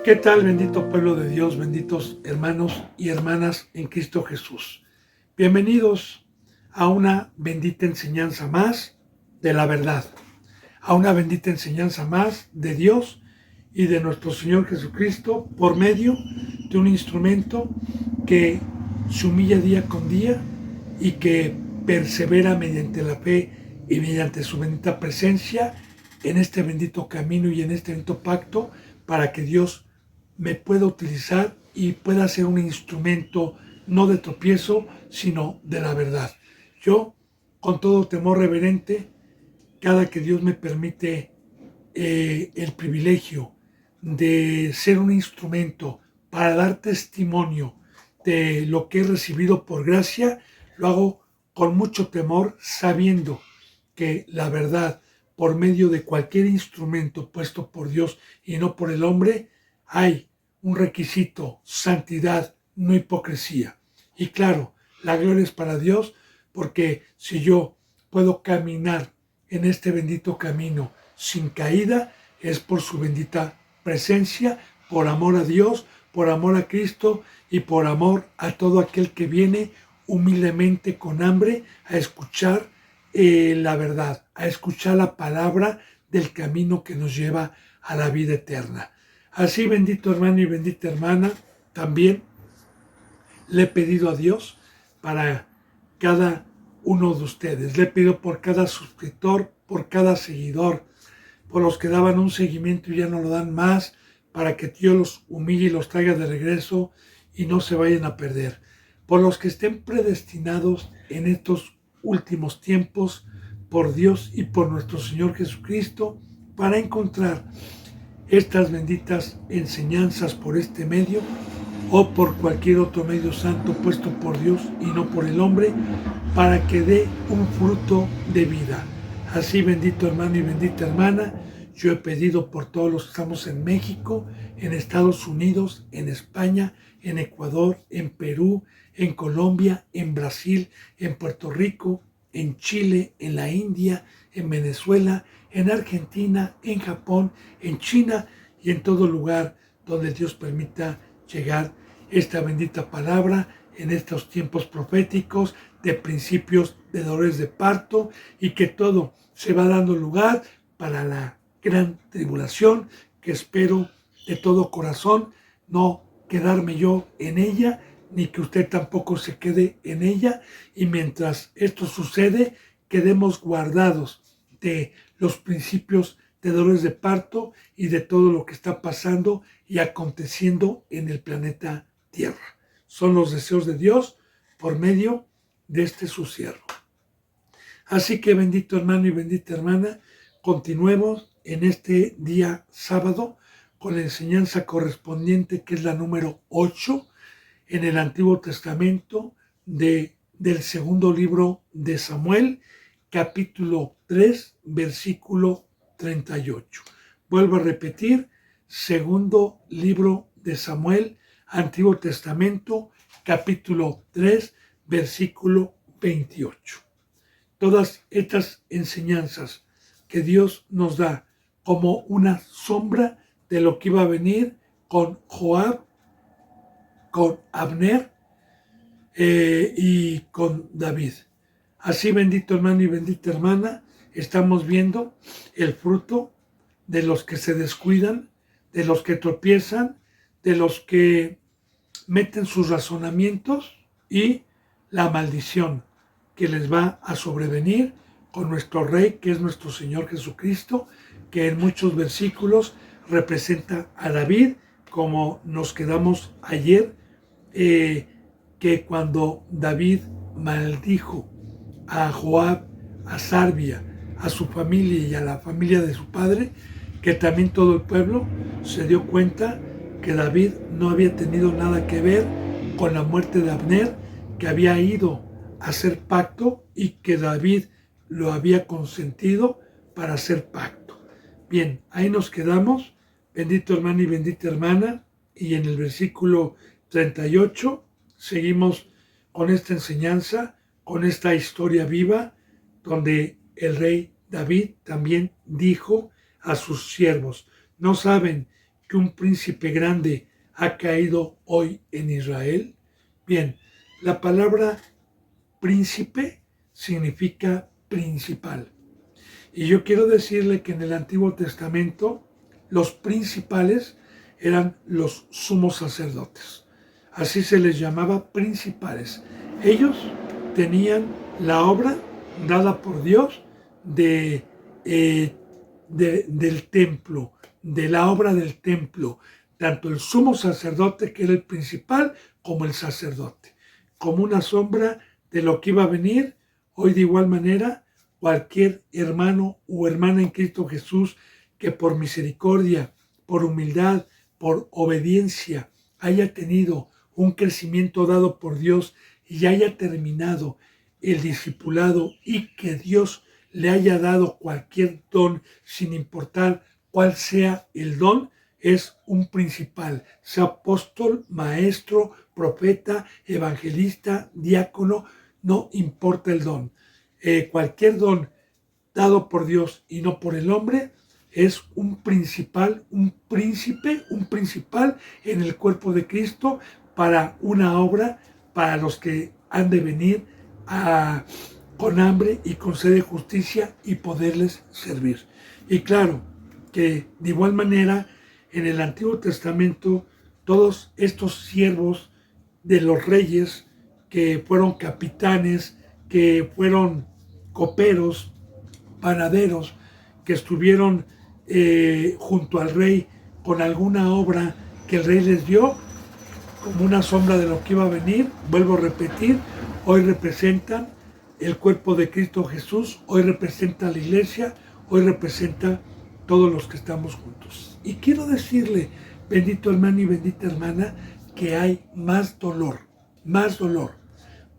¿Qué tal, bendito pueblo de Dios, benditos hermanos y hermanas en Cristo Jesús? Bienvenidos a una bendita enseñanza más de la verdad, a una bendita enseñanza más de Dios y de nuestro Señor Jesucristo por medio de un instrumento que se humilla día con día y que persevera mediante la fe y mediante su bendita presencia en este bendito camino y en este bendito pacto para que Dios me pueda utilizar y pueda ser un instrumento no de tropiezo, sino de la verdad. Yo, con todo temor reverente, cada que Dios me permite el privilegio de ser un instrumento para dar testimonio de lo que he recibido por gracia, lo hago con mucho temor, sabiendo que la verdad, por medio de cualquier instrumento puesto por Dios y no por el hombre, hay un requisito: santidad, no hipocresía. Y claro, la gloria es para Dios, porque si yo puedo caminar en este bendito camino sin caída, es por su bendita presencia, por amor a Dios, por amor a Cristo y por amor a todo aquel que viene humildemente con hambre a escuchar la verdad, a escuchar la palabra del camino que nos lleva a la vida eterna. Así, bendito hermano y bendita hermana, también le he pedido a Dios para cada uno de ustedes. Le he pedido por cada suscriptor, por cada seguidor, por los que daban un seguimiento y ya no lo dan más, para que Dios los humille y los traiga de regreso y no se vayan a perder. Por los que estén predestinados en estos últimos tiempos por Dios y por nuestro Señor Jesucristo para encontrar estas benditas enseñanzas por este medio o por cualquier otro medio santo puesto por Dios y no por el hombre, para que dé un fruto de vida. Así, bendito hermano y bendita hermana, yo he pedido por todos los que estamos en México, en Estados Unidos, en España, en Ecuador, en Perú, en Colombia, en Brasil, en Puerto Rico, en Chile, en la India, en Venezuela, en Argentina, en Japón, en China y en todo lugar donde Dios permita llegar esta bendita palabra en estos tiempos proféticos de principios de dolores de parto, y que todo se va dando lugar para la gran tribulación, que espero de todo corazón no quedarme yo en ella, ni que usted tampoco se quede en ella, y mientras esto sucede, quedemos guardados de los principios de dolores de parto y de todo lo que está pasando y aconteciendo en el planeta Tierra. Son los deseos de Dios por medio de este su siervo. Así que, bendito hermano y bendita hermana, continuemos en este día sábado con la enseñanza correspondiente, que es la número 8 en el Antiguo Testamento del segundo libro de Samuel, capítulo 3, versículo 38. Vuelvo a repetir: segundo libro de Samuel, Antiguo Testamento, capítulo 3, versículo 28. Todas estas enseñanzas que Dios nos da como una sombra de lo que iba a venir con Joab, con Abner y con David. Así, bendito hermano y bendita hermana, estamos viendo el fruto de los que se descuidan, de los que tropiezan, de los que meten sus razonamientos, y la maldición que les va a sobrevenir con nuestro Rey, que es nuestro Señor Jesucristo, que en muchos versículos representa a David, como nos quedamos ayer, que cuando David maldijo a Joab, a Sarbia, a su familia y a la familia de su padre, que también todo el pueblo se dio cuenta que David no había tenido nada que ver con la muerte de Abner, que había ido a hacer pacto y que David lo había consentido para hacer pacto. Bien, ahí nos quedamos, bendito hermano y bendita hermana, y en el versículo 38 seguimos con esta enseñanza, con esta historia viva, donde el rey David también dijo a sus siervos: ¿no saben que un príncipe grande ha caído hoy en Israel? Bien, la palabra príncipe significa principal. Y yo quiero decirle que en el Antiguo Testamento los principales eran los sumos sacerdotes. Así se les llamaba principales. Ellos tenían la obra dada por Dios del templo, de la obra del templo, tanto el sumo sacerdote, que era el principal, como el sacerdote, como una sombra de lo que iba a venir. Hoy de igual manera, cualquier hermano o hermana en Cristo Jesús que por misericordia, por humildad, por obediencia haya tenido un crecimiento dado por Dios y haya terminado el discipulado y que Dios le haya dado cualquier don, sin importar cuál sea el don, es un principal, sea apóstol, maestro, profeta, evangelista, diácono, no importa el don. Cualquier don dado por Dios y no por el hombre es un principal, un príncipe, un principal en el cuerpo de Cristo para una obra, para los que han de venir con hambre y con sed de justicia y poderles servir. Y claro que de igual manera en el Antiguo Testamento todos estos siervos de los reyes que fueron capitanes, que fueron coperos, panaderos, que estuvieron junto al rey con alguna obra que el rey les dio, como una sombra de lo que iba a venir. Vuelvo a repetir, hoy representan el cuerpo de Cristo Jesús, hoy representa a la iglesia, hoy representa todos los que estamos juntos. Y quiero decirle, bendito hermano y bendita hermana, que hay más dolor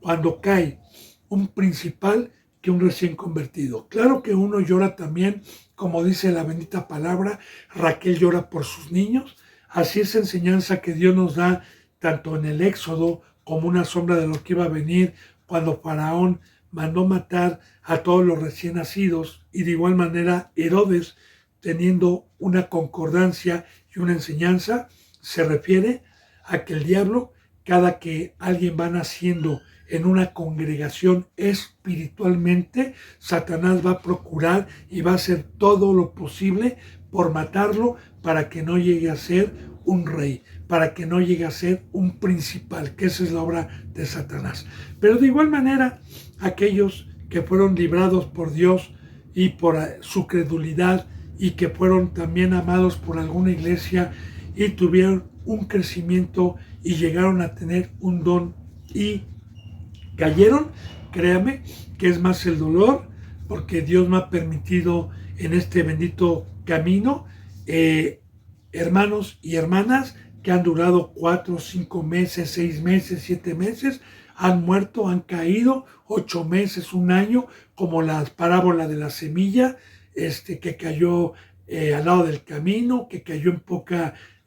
cuando cae un principal que un recién convertido. Claro que uno llora también, como dice la bendita palabra, Raquel llora por sus niños. Así es enseñanza que Dios nos da tanto en el Éxodo como una sombra de lo que iba a venir cuando Faraón mandó matar a todos los recién nacidos, y de igual manera Herodes, teniendo una concordancia y una enseñanza, se refiere a que el diablo, cada que alguien va naciendo en una congregación espiritualmente, Satanás va a procurar y va a hacer todo lo posible por matarlo para que no llegue a ser un rey, para que no llegue a ser un principal, que esa es la obra de Satanás. Pero de igual manera, aquellos que fueron librados por Dios y por su credulidad y que fueron también amados por alguna iglesia y tuvieron un crecimiento y llegaron a tener un don y cayeron, créame que es más el dolor, porque Dios me ha permitido en este bendito camino hermanos y hermanas que han durado 4, 5 meses, 6 meses, 7 meses, han muerto, han caído 8 meses, un año, como la parábola de la semilla, que cayó al lado del camino, que cayó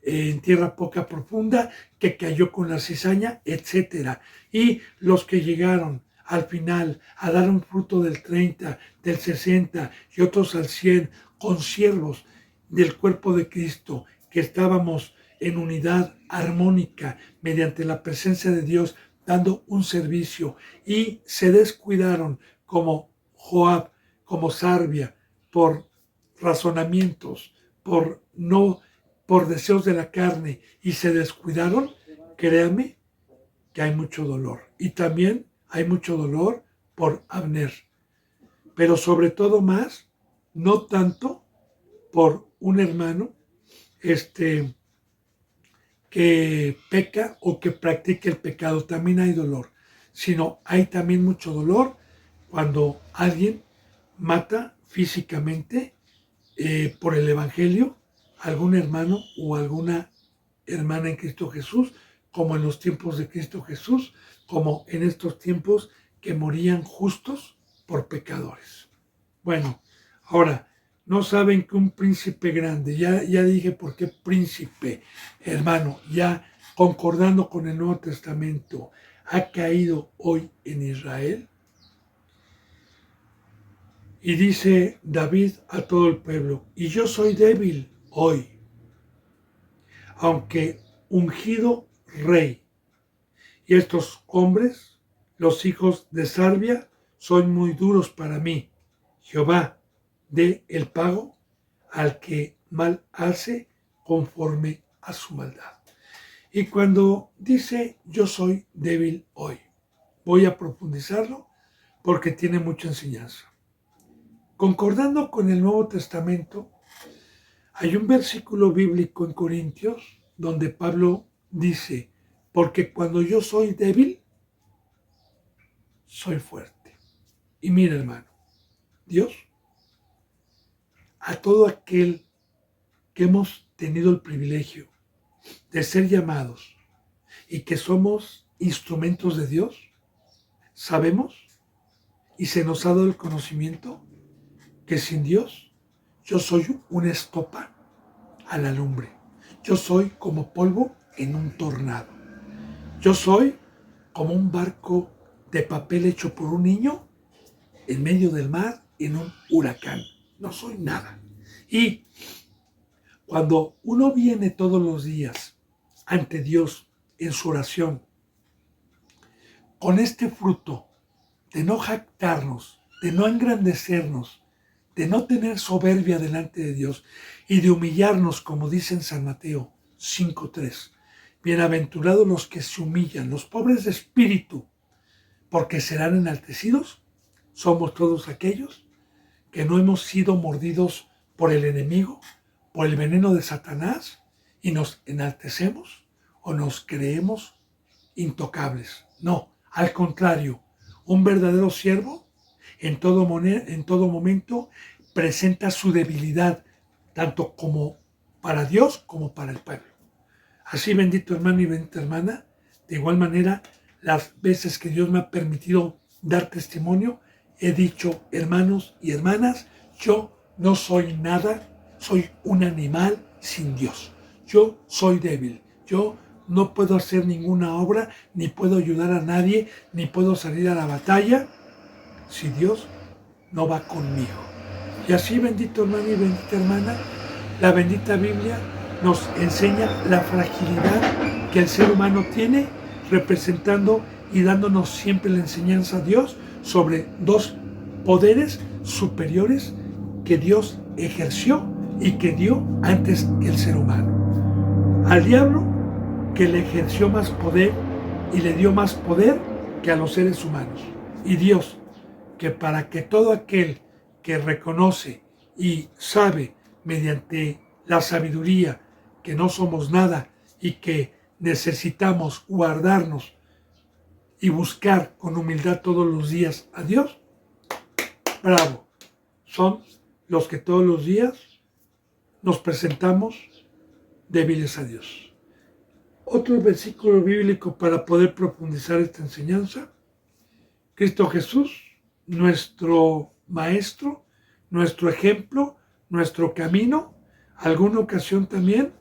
en tierra poca profunda, que cayó con la cizaña, etc. Y los que llegaron al final a dar un fruto del 30, del 60 y otros al 100, consiervos del cuerpo de Cristo, que estábamos en unidad armónica mediante la presencia de Dios, dando un servicio, y se descuidaron como Joab, como Sarbia, por razonamientos, por deseos de la carne, y se descuidaron, créanme que hay mucho dolor. Y también hay mucho dolor por Abner, pero sobre todo más, no tanto por un hermano que peca o que practica el pecado. También hay dolor, sino hay también mucho dolor cuando alguien mata físicamente por el evangelio a algún hermano o alguna hermana en Cristo Jesús, como en los tiempos de Cristo Jesús, como en estos tiempos que morían justos por pecadores. Bueno, ahora, no saben que un príncipe grande, ya dije por qué príncipe, hermano, ya concordando con el Nuevo Testamento, ha caído hoy en Israel. Y dice David a todo el pueblo, y yo soy débil hoy. aunque ungido rey. Y estos hombres, los hijos de Sarbia, son muy duros para mí. Jehová dé el pago al que mal hace conforme a su maldad. Y cuando dice yo soy débil hoy, voy a profundizarlo porque tiene mucha enseñanza. Concordando con el Nuevo Testamento, hay un versículo bíblico en Corintios donde Pablo dice, porque cuando yo soy débil, soy fuerte. Y mira, hermano, Dios, a todo aquel que hemos tenido el privilegio de ser llamados y que somos instrumentos de Dios, sabemos y se nos ha dado el conocimiento que sin Dios yo soy una estopa a la lumbre. Yo soy como polvo en un tornado. Yo soy como un barco de papel hecho por un niño en medio del mar en un huracán. No soy nada. Y cuando uno viene todos los días ante Dios en su oración, con este fruto de no jactarnos, de no engrandecernos, de no tener soberbia delante de Dios y de humillarnos, como dice en San Mateo 5:3. Bienaventurados los que se humillan, los pobres de espíritu, porque serán enaltecidos. Somos todos aquellos que no hemos sido mordidos por el enemigo, por el veneno de Satanás, y nos enaltecemos o nos creemos intocables. No, al contrario, un verdadero siervo en todo momento presenta su debilidad, tanto como para Dios como para el pueblo. Así, bendito hermano y bendita hermana, de igual manera, las veces que Dios me ha permitido dar testimonio, he dicho, hermanos y hermanas, yo no soy nada, soy un animal sin Dios. Yo soy débil, yo no puedo hacer ninguna obra, ni puedo ayudar a nadie, ni puedo salir a la batalla si Dios no va conmigo. Y así, bendito hermano y bendita hermana, la bendita Biblia nos enseña la fragilidad que el ser humano tiene, representando y dándonos siempre la enseñanza a Dios sobre dos poderes superiores que Dios ejerció y que dio antes que el ser humano. Al diablo, que le ejerció más poder y le dio más poder que a los seres humanos. Y Dios, que para que todo aquel que reconoce y sabe mediante la sabiduría que no somos nada y que necesitamos guardarnos y buscar con humildad todos los días a Dios, bravo, son los que todos los días nos presentamos débiles a Dios. Otro versículo bíblico para poder profundizar esta enseñanza: Cristo Jesús, nuestro Maestro, nuestro ejemplo, nuestro camino, alguna ocasión también,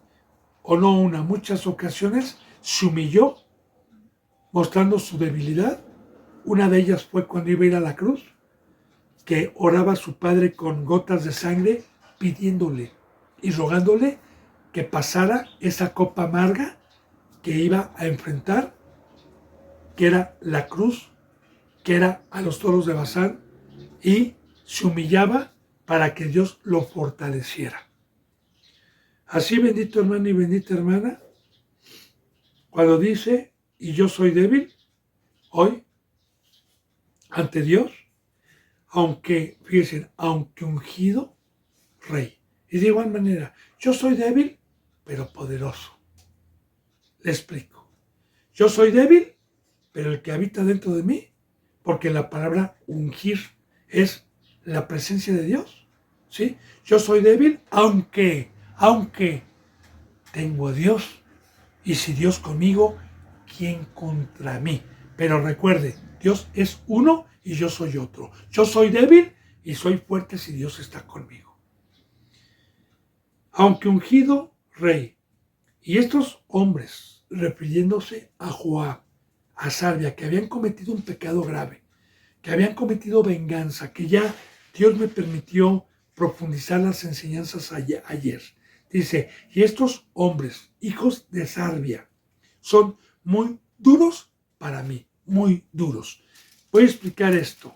o no una, muchas ocasiones, se humilló mostrando su debilidad. Una de ellas fue cuando iba a ir a la cruz, que oraba a su Padre con gotas de sangre, pidiéndole y rogándole que pasara esa copa amarga que iba a enfrentar, que era la cruz, que era a los toros de Bazán, y se humillaba para que Dios lo fortaleciera. Así, bendito hermano y bendita hermana, cuando dice, y yo soy débil, hoy, ante Dios, aunque, fíjense, aunque ungido rey. Y de igual manera, yo soy débil, pero poderoso. Le explico. Yo soy débil, pero el que habita dentro de mí, porque la palabra ungir es la presencia de Dios, ¿sí? Yo soy débil, aunque tengo a Dios. Y si Dios conmigo, ¿quién contra mí? Pero recuerde, Dios es uno y yo soy otro. Yo soy débil y soy fuerte si Dios está conmigo. Aunque ungido rey. Y estos hombres, refiriéndose a Joab, a Sarbia, que habían cometido un pecado grave, que habían cometido venganza, que ya Dios me permitió profundizar las enseñanzas ayer. Dice, y estos hombres, hijos de Sarbia, son muy duros para mí, muy duros. Voy a explicar esto.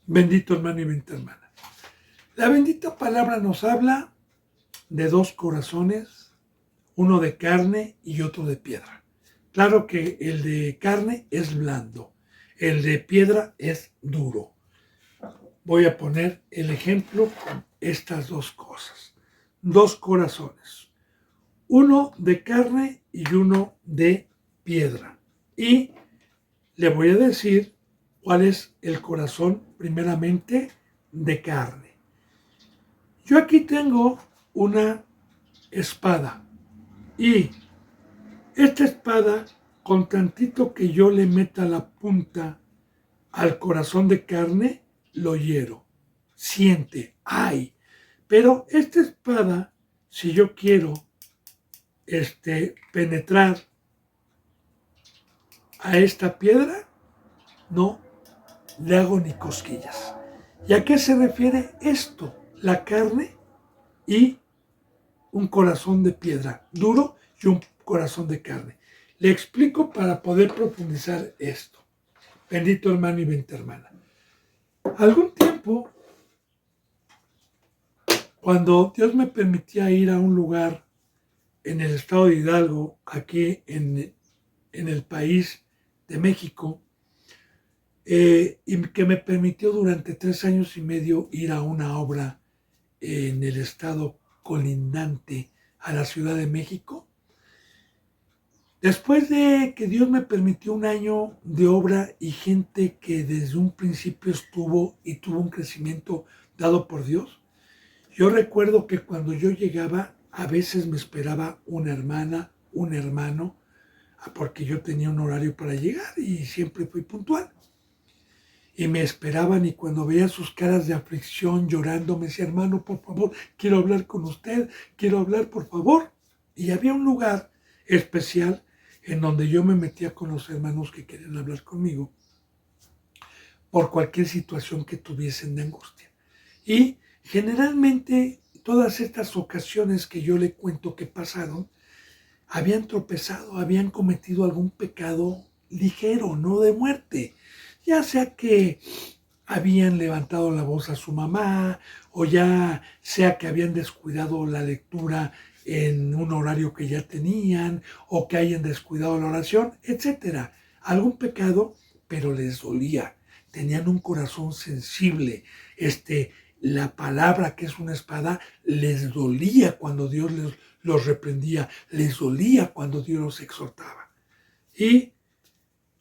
Bendito hermano y bendita hermana. La bendita palabra nos habla de dos corazones, uno de carne y otro de piedra. Claro que el de carne es blando, el de piedra es duro. Voy a poner el ejemplo con estas dos cosas. Dos corazones, uno de carne y uno de piedra. Y le voy a decir cuál es el corazón primeramente de carne. Yo aquí tengo una espada y esta espada, con tantito que yo le meta la punta al corazón de carne, lo hiero. Siente, ay. Pero esta espada, si yo quiero penetrar a esta piedra, no le hago ni cosquillas. ¿Y a qué se refiere esto? La carne y un corazón de piedra duro y un corazón de carne. Le explico para poder profundizar esto. Bendito hermano y bendita hermana. Algún tiempo, cuando Dios me permitía ir a un lugar en el estado de Hidalgo, aquí en el país de México, y que me permitió durante 3 años y medio ir a una obra en el estado colindante a la Ciudad de México. Después de que Dios me permitió un año de obra y gente que desde un principio estuvo y tuvo un crecimiento dado por Dios, yo recuerdo que cuando yo llegaba, a veces me esperaba una hermana, un hermano, porque yo tenía un horario para llegar y siempre fui puntual. Y me esperaban y cuando veía sus caras de aflicción llorando, me decía, hermano, por favor, quiero hablar con usted, quiero hablar, por favor. Y había un lugar especial en donde yo me metía con los hermanos que querían hablar conmigo por cualquier situación que tuviesen de angustia. Y generalmente todas estas ocasiones que yo le cuento que pasaron, habían tropezado, habían cometido algún pecado ligero, no de muerte. Ya sea que habían levantado la voz a su mamá, o ya sea que habían descuidado la lectura en un horario que ya tenían, o que hayan descuidado la oración, etcétera. Algún pecado, pero les dolía. Tenían un corazón sensible. La palabra, que es una espada, les dolía cuando Dios los reprendía, les dolía cuando Dios los exhortaba. Y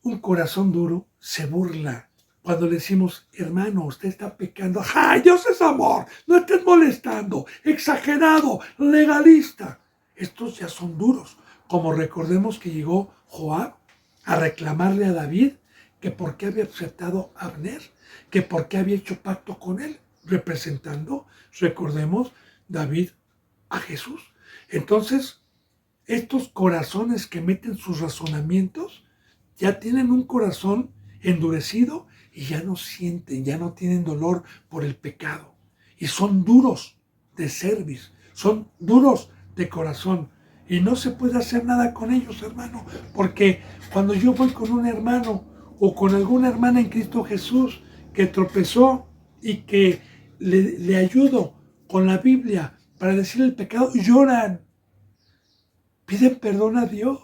un corazón duro se burla cuando le decimos, hermano, usted está pecando. ¡Ay, Dios es amor! No estés molestando. Exagerado, legalista. Estos ya son duros. Como recordemos que llegó Joab a reclamarle a David que por qué había aceptado a Abner, que por qué había hecho pacto con él, representando, recordemos, David a Jesús. Entonces, estos corazones que meten sus razonamientos ya tienen un corazón endurecido y ya no sienten, ya no tienen dolor por el pecado. Y son duros de cerviz, son duros de corazón. Y no se puede hacer nada con ellos, hermano, porque cuando yo voy con un hermano o con alguna hermana en Cristo Jesús que tropezó y que le ayudo con la Biblia para decirle el pecado, lloran, piden perdón a Dios.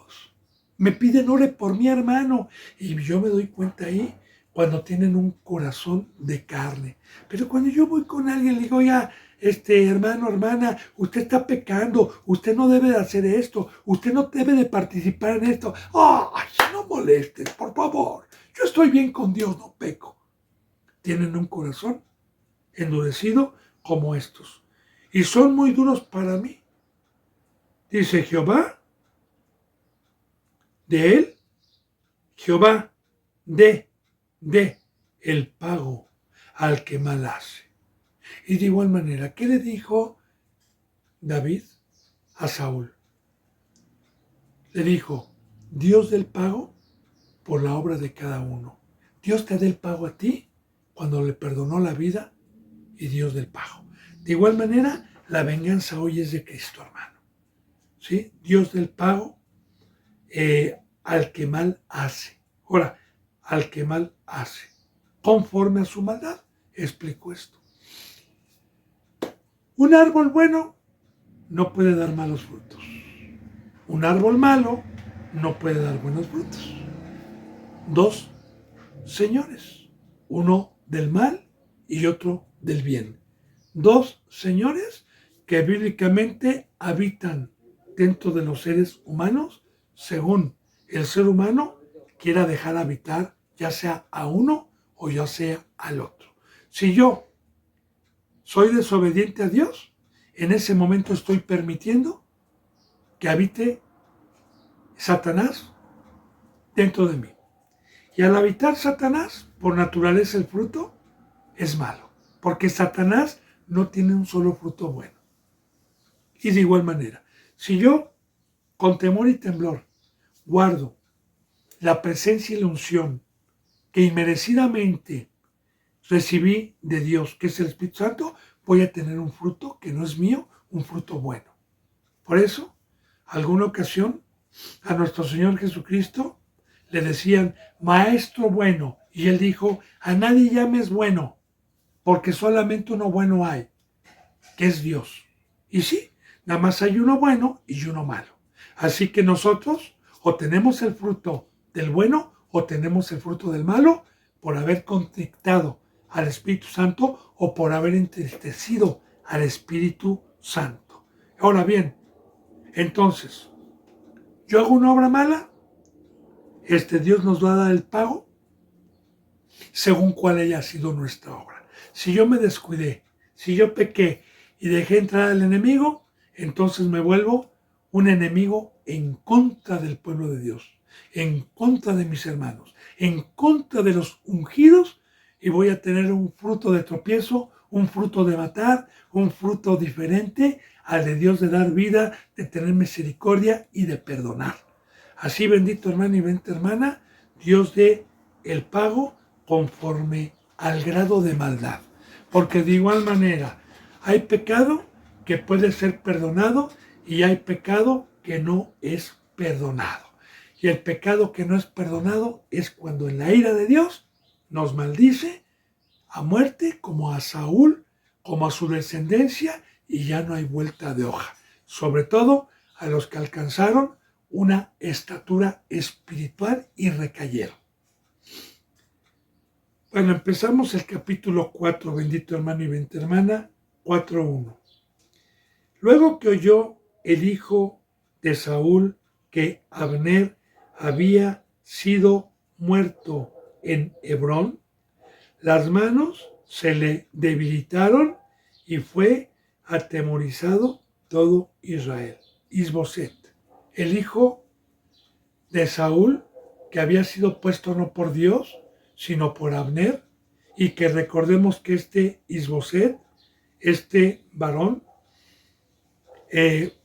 Me piden ore por mi hermano. Y yo me doy cuenta ahí cuando tienen un corazón de carne. Pero cuando yo voy con alguien, le digo, oiga, hermano, hermana, usted está pecando, usted no debe de hacer esto, usted no debe de participar en esto. ¡Ay, no molestes, por favor! Yo estoy bien con Dios, no peco. Tienen un corazón endurecido como estos. Y son muy duros para mí. Dice Jehová, de él, Jehová, de el pago al que mal hace. Y de igual manera, ¿qué le dijo David a Saúl? Le dijo, Dios del pago por la obra de cada uno. Dios te da el pago a ti cuando le perdonó la vida y Dios del pago. De igual manera, la venganza hoy es de Cristo, hermano. ¿Sí? Dios del pago al que mal hace. Ahora, al que mal hace. Conforme a su maldad. Explico esto. Un árbol bueno no puede dar malos frutos. Un árbol malo no puede dar buenos frutos. Dos señores, uno del mal y otro del bien. Dos señores que bíblicamente habitan dentro de los seres humanos según el ser humano quiera dejar habitar ya sea a uno o ya sea al otro. Si yo soy desobediente a Dios, en ese momento estoy permitiendo que habite Satanás dentro de mí. Y al habitar Satanás, por naturaleza el fruto es malo, porque Satanás no tiene un solo fruto bueno. Y de igual manera, si yo con temor y temblor guardo la presencia y la unción que inmerecidamente recibí de Dios, que es el Espíritu Santo, voy a tener un fruto que no es mío, un fruto bueno. Por eso, alguna ocasión, a nuestro Señor Jesucristo le decían, Maestro bueno, y Él dijo, a nadie llames bueno, porque solamente uno bueno hay, que es Dios. Y sí, nada más hay uno bueno y uno malo. Así que nosotros o tenemos el fruto del bueno o tenemos el fruto del malo por haber contrictado al Espíritu Santo o por haber entristecido al Espíritu Santo. Ahora bien, entonces, yo hago una obra mala, Dios nos va a dar el pago según cuál haya sido nuestra obra. Si yo me descuidé, si yo pequé y dejé entrar al enemigo, entonces me vuelvo un enemigo en contra del pueblo de Dios, en contra de mis hermanos, en contra de los ungidos, y voy a tener un fruto de tropiezo, un fruto de matar, un fruto diferente al de Dios de dar vida, de tener misericordia y de perdonar. Así, bendito hermano y bendita hermana, Dios dé el pago conforme al grado de maldad. Porque de igual manera, hay pecado que puede ser perdonado y hay pecado que no es perdonado. Y el pecado que no es perdonado es cuando en la ira de Dios nos maldice a muerte, como a Saúl, como a su descendencia, y ya no hay vuelta de hoja. Sobre todo a los que alcanzaron una estatura espiritual y recayeron. Bueno, empezamos el capítulo 4, bendito hermano y bendita hermana, 4:1. Luego que oyó el hijo de Saúl que Abner había sido muerto en Hebrón, las manos se le debilitaron y fue atemorizado todo Israel. Isboset, el hijo de Saúl, que había sido puesto no por Dios, sino por Abner, y que recordemos que este Isboset, este varón,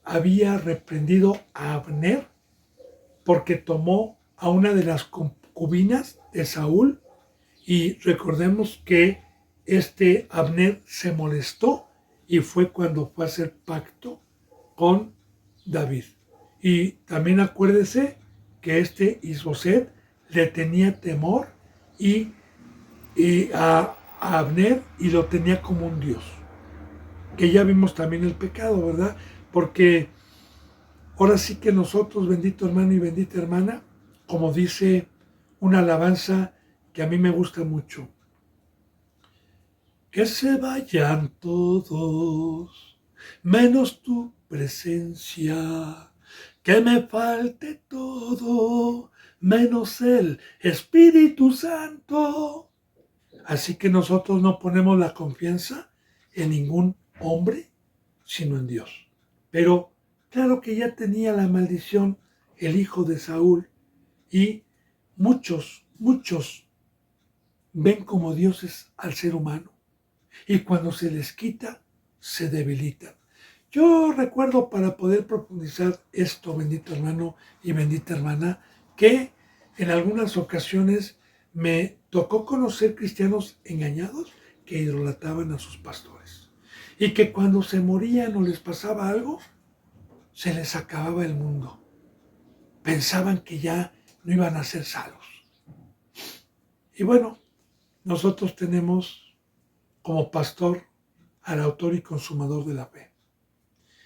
había reprendido a Abner porque tomó a una de las concubinas de Saúl, y recordemos que este Abner se molestó y fue cuando fue a hacer pacto con David. Y también acuérdese que este Isboset le tenía temor y a Abner, y lo tenía como un dios. Que ya vimos también el pecado, ¿verdad? Porque ahora sí que nosotros, bendito hermano y bendita hermana, como dice una alabanza que a mí me gusta mucho, que se vayan todos, menos tu presencia, que me falte todo, menos el Espíritu Santo. Así que nosotros no ponemos la confianza en ningún hombre, sino en Dios. Pero claro que ya tenía la maldición el hijo de Saúl, y muchos ven como dioses al ser humano, y cuando se les quita, se debilitan. Yo recuerdo, para poder profundizar esto, bendito hermano y bendita hermana, que en algunas ocasiones me tocó conocer cristianos engañados que idolatraban a sus pastores. y que cuando se morían o les pasaba algo, se les acababa el mundo. Pensaban que ya no iban a ser salvos. Y bueno, nosotros tenemos como pastor al autor y consumador de la fe.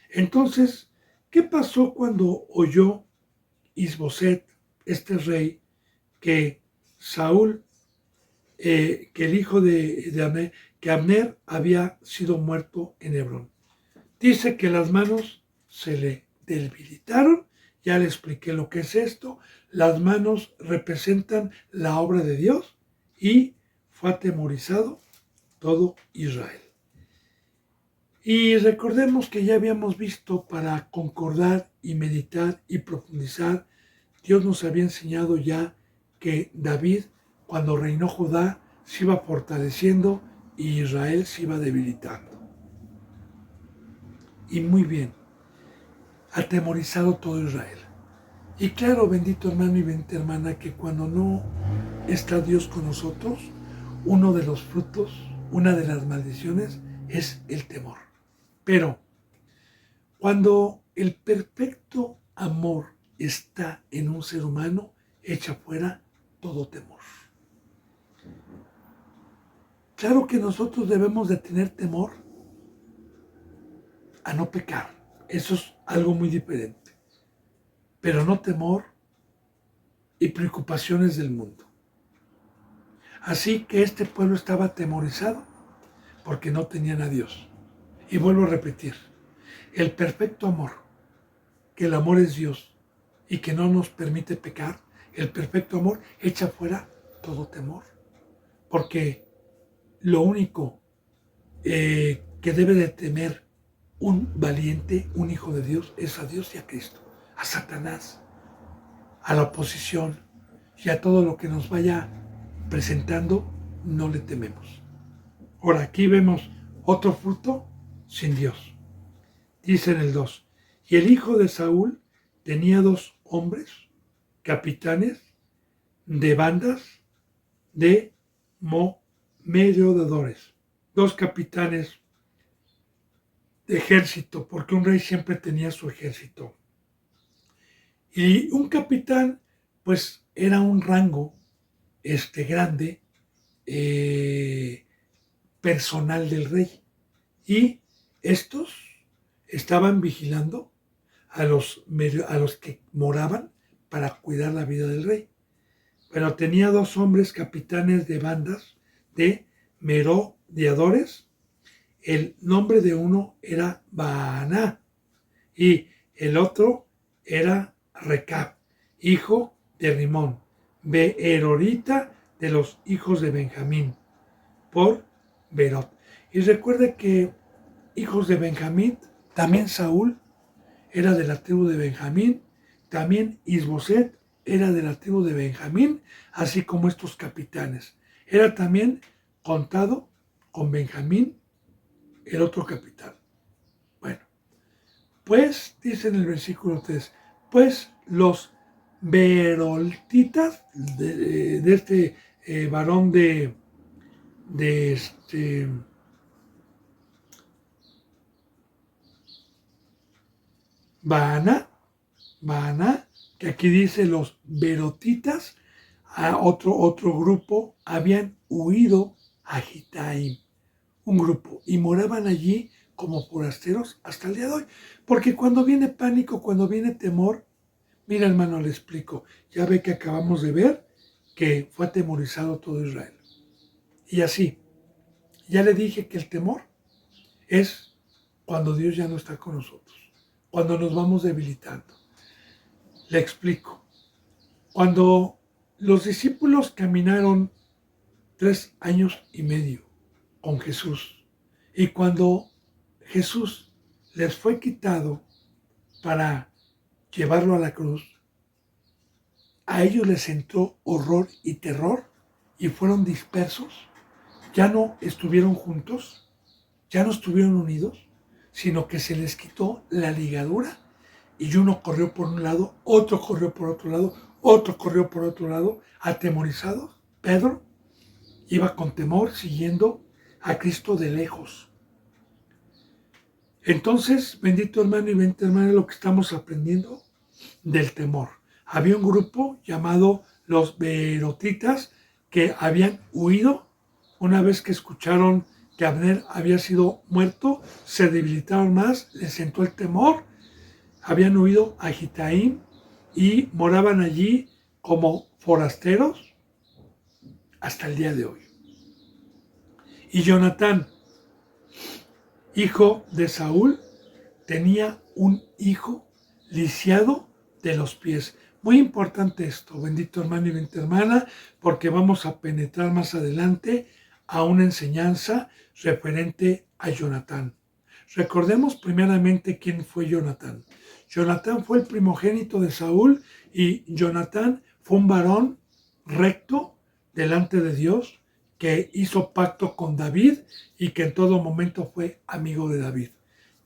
Entonces, ¿qué pasó cuando oyó Isboset, este rey, que Saúl, que el hijo de Abner, que Abner había sido muerto en Hebrón? Dice que las manos se le debilitaron. Ya le expliqué lo que es esto. Las manos representan la obra de Dios y fue atemorizado todo Israel. Y recordemos que ya habíamos visto, para concordar y meditar y profundizar, Dios nos había enseñado ya que David, cuando reinó Judá, se iba fortaleciendo y Israel se iba debilitando. Y muy bien, atemorizado todo Israel. Y claro, bendito hermano y bendita hermana, que cuando no está Dios con nosotros, uno de los frutos, una de las maldiciones es el temor. Pero cuando el perfecto amor está en un ser humano, echa fuera todo temor. Claro que nosotros debemos de tener temor a no pecar. Eso es algo muy diferente. Pero no temor y preocupaciones del mundo. Así que este pueblo estaba atemorizado porque no tenían a Dios. Y vuelvo a repetir, el perfecto amor, que el amor es Dios y que no nos permite pecar, el perfecto amor echa fuera todo temor. Porque lo único que debe de temer un valiente, un hijo de Dios, es a Dios y a Cristo, a Satanás, a la oposición y a todo lo que nos vaya presentando, no le tememos. Ahora aquí vemos otro fruto sin Dios. Dice en el 2, y el hijo de Saúl tenía 2 hombres, capitanes de bandas de merodeadores. 2 capitanes de ejército, porque un rey siempre tenía su ejército. Y un capitán, pues era un rango grande, personal del rey. Y estos estaban vigilando a los que moraban para cuidar la vida del rey. Pero tenía 2 hombres capitanes de bandas de merodeadores. El nombre de uno era Baaná y el otro era Recab, hijo de Rimón, beerorita de los hijos de Benjamín, por Berot. Y recuerde que hijos de Benjamín, también Saúl era de la tribu de Benjamín, también Isboset era de la tribu de Benjamín, así como estos capitanes. Era también contado con Benjamín, el otro capitán. Bueno, pues dice en el versículo 3, pues los beroltitas de este varón de Baaná, que aquí dice los berotitas, a otro grupo, habían huido a Gitaim, un grupo, y moraban allí como forasteros hasta el día de hoy. Porque cuando viene pánico, cuando viene temor, mira hermano, le explico, ya ve que acabamos de ver que fue atemorizado todo Israel. Y así, ya le dije que el temor es cuando Dios ya no está con nosotros, cuando nos vamos debilitando. Le explico. Cuando los discípulos caminaron 3 años y medio con Jesús, y cuando Jesús les fue quitado para llevarlo a la cruz, a ellos les entró horror y terror y fueron dispersos. Ya no estuvieron juntos, ya no estuvieron unidos, sino que se les quitó la ligadura y uno corrió por un lado, otro corrió por otro lado, otro corrió por otro lado, atemorizado. Pedro iba con temor siguiendo a Cristo de lejos. Entonces, bendito hermano y bendita hermana, lo que estamos aprendiendo del temor. Había un grupo llamado los Beerotitas que habían huido una vez que escucharon que Abner había sido muerto, se debilitaron más, les entró el temor, habían huido a Gitaim y moraban allí como forasteros hasta el día de hoy. Y Jonatán, hijo de Saúl, tenía un hijo lisiado de los pies. Muy importante esto, bendito hermano y bendita hermana, porque vamos a penetrar más adelante a una enseñanza referente a Jonatán. Recordemos primeramente quién fue Jonatán. Jonatán fue el primogénito de Saúl y Jonatán fue un varón recto delante de Dios que hizo pacto con David y que en todo momento fue amigo de David,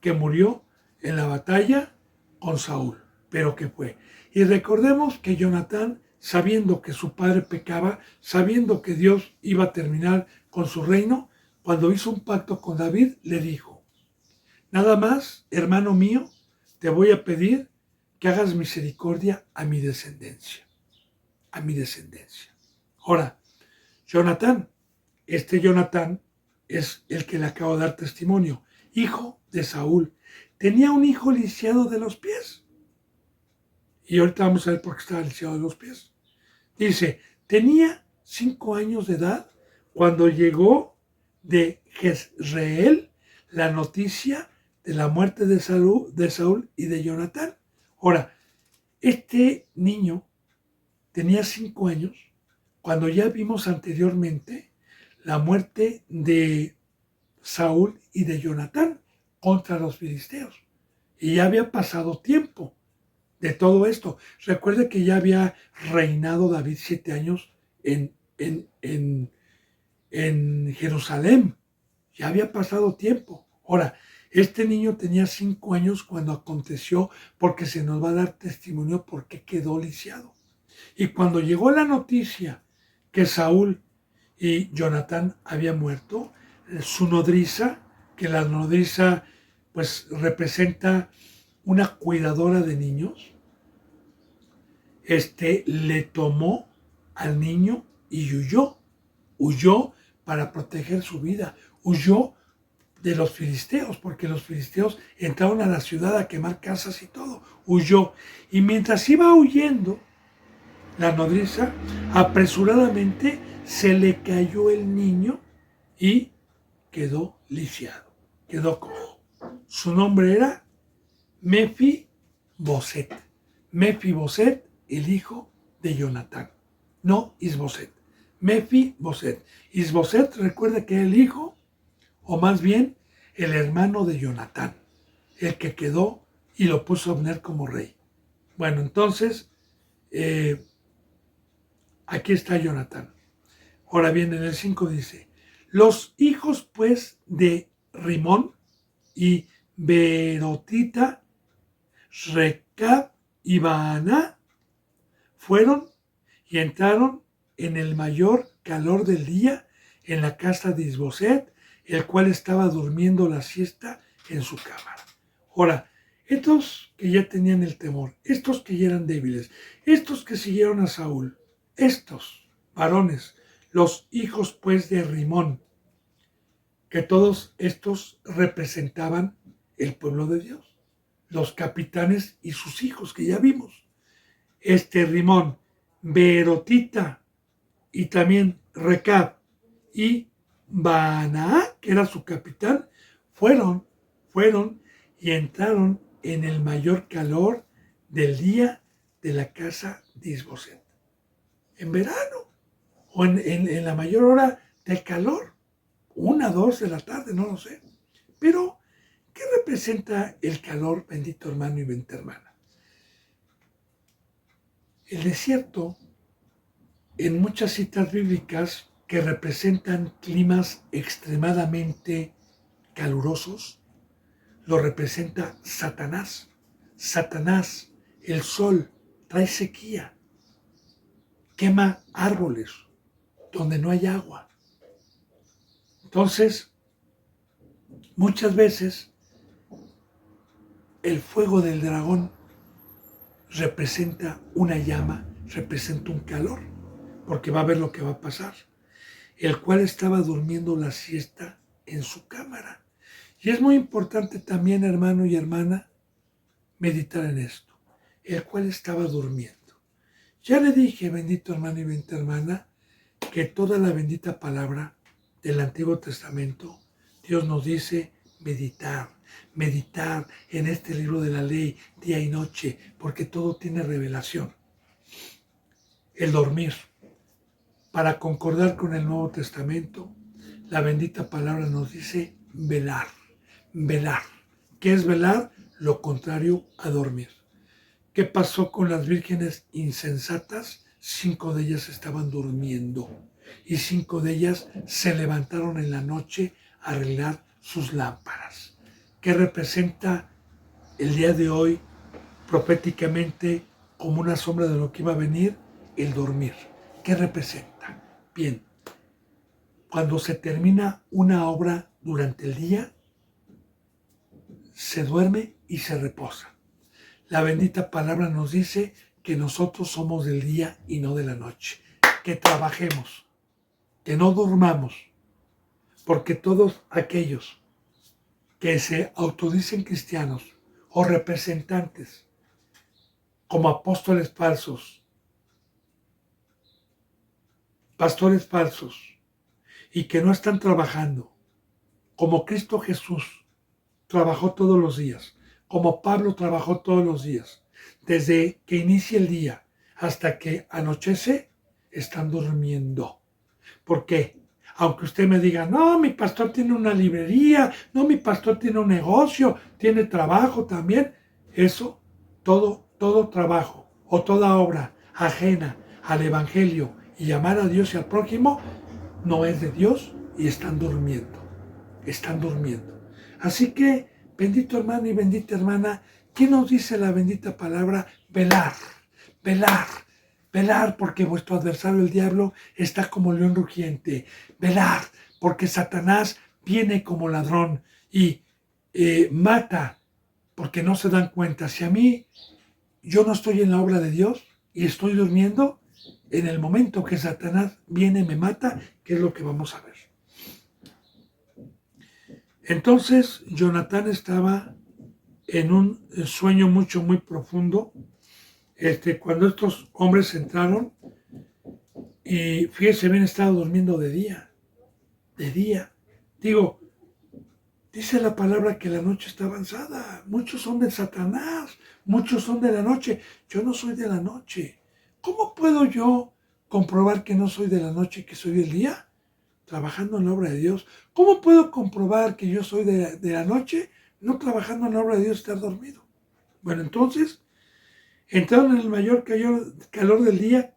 que murió en la batalla con Saúl, pero que fue. Y recordemos que Jonatán, sabiendo que su padre pecaba, sabiendo que Dios iba a terminar con su reino, cuando hizo un pacto con David, le dijo: nada más, hermano mío, te voy a pedir que hagas misericordia a mi descendencia. A mi descendencia. Ahora, Jonatán, este Jonatán es el que le acabo de dar testimonio, hijo de Saúl. Tenía un hijo lisiado de los pies. Y ahorita vamos a ver por qué estaba lisiado de los pies. Dice, tenía 5 años de edad cuando llegó de Jezreel la noticia de la muerte de Saúl y de Jonatán. Ahora, este niño tenía 5 años cuando ya vimos anteriormente la muerte de Saúl y de Jonatán contra los filisteos. Y ya había pasado tiempo de todo esto. Recuerde que ya había reinado David 7 años en Jerusalén. Ya había pasado tiempo. Ahora, este niño tenía 5 años cuando aconteció, porque se nos va a dar testimonio por qué quedó lisiado. Y cuando llegó la noticia que Saúl y Jonatán habían muerto, su nodriza, que la nodriza pues representa una cuidadora de niños, le tomó al niño y huyó para proteger su vida, huyó de los filisteos, porque los filisteos entraron a la ciudad a quemar casas y todo, huyó. Y mientras iba huyendo, la nodriza apresuradamente se le cayó el niño y quedó lisiado, quedó cojo. Su nombre era Mefiboset. Mefiboset, el hijo de Jonatán. No Isboset. Mefiboset. Isboset, recuerda que era el hijo, o más bien el hermano de Jonatán, el que quedó y lo puso a Abner como rey. Bueno, entonces, aquí está Jonatán. Ahora bien, en el 5 dice, los hijos pues de Rimón y Beerotita, Recab y Baaná, fueron y entraron en el mayor calor del día en la casa de Isboset, el cual estaba durmiendo la siesta en su cámara. Ahora, estos que ya tenían el temor, estos que ya eran débiles, estos que siguieron a Saúl, estos varones, los hijos pues de Rimón, que todos estos representaban el pueblo de Dios, los capitanes y sus hijos que ya vimos. Rimón, Beerotita y también Recab y Baaná, que era su capitán, fueron y entraron en el mayor calor del día de la casa de Isboset. En verano, o en la mayor hora del calor, 1, 2 de la tarde, no lo sé. Pero, ¿qué representa el calor, bendito hermano y bendita hermana? El desierto, en muchas citas bíblicas que representan climas extremadamente calurosos, lo representa Satanás. Satanás, el sol, trae sequía, quema árboles donde no hay agua. Entonces, muchas veces el fuego del dragón representa una llama, representa un calor, porque va a ver lo que va a pasar. El cual estaba durmiendo la siesta en su cámara. Y es muy importante también, hermano y hermana, meditar en esto. El cual estaba durmiendo. Ya le dije, bendito hermano y bendita hermana, que toda la bendita palabra del Antiguo Testamento, Dios nos dice meditar en este libro de la ley día y noche, porque todo tiene revelación. El dormir. Para concordar con el Nuevo Testamento, la bendita palabra nos dice velar. Velar. ¿Qué es velar? Lo contrario a dormir. ¿Qué pasó con las vírgenes insensatas? 5 de ellas estaban durmiendo y 5 de ellas se levantaron en la noche a arreglar sus lámparas. ¿Qué representa el día de hoy proféticamente como una sombra de lo que iba a venir? El dormir. ¿Qué representa? Bien, cuando se termina una obra durante el día, se duerme y se reposa. La bendita palabra nos dice que nosotros somos del día y no de la noche. Que trabajemos, que no durmamos, porque todos aquellos que se autodicen cristianos o representantes como apóstoles falsos, pastores falsos, y que no están trabajando, como Cristo Jesús trabajó todos los días, como Pablo trabajó todos los días, desde que inicia el día hasta que anochece, están durmiendo. ¿Por qué? Aunque usted me diga, no, mi pastor tiene una librería, no, mi pastor tiene un negocio, tiene trabajo también, eso, todo trabajo o toda obra ajena al Evangelio y amar a Dios y al prójimo, no es de Dios y están durmiendo. Así que, bendito hermano y bendita hermana, ¿qué nos dice la bendita palabra? Velar, velar, velar, porque vuestro adversario el diablo está como león rugiente. Velar, porque Satanás viene como ladrón y mata, porque no se dan cuenta. Si a mí yo no estoy en la obra de Dios y estoy durmiendo, en el momento que Satanás viene y me mata, ¿qué es lo que vamos a ver? Entonces Jonatán estaba en un sueño muy profundo, cuando estos hombres entraron, y fíjese bien, estaba durmiendo de día. Digo, dice la palabra que la noche está avanzada, muchos son de Satanás, muchos son de la noche, yo no soy de la noche. ¿Cómo puedo yo comprobar que no soy de la noche y que soy del día? Trabajando en la obra de Dios. ¿Cómo puedo comprobar que yo soy de la noche no trabajando en la obra de Dios, estar dormido? Bueno, entonces entraron en el mayor calor del día,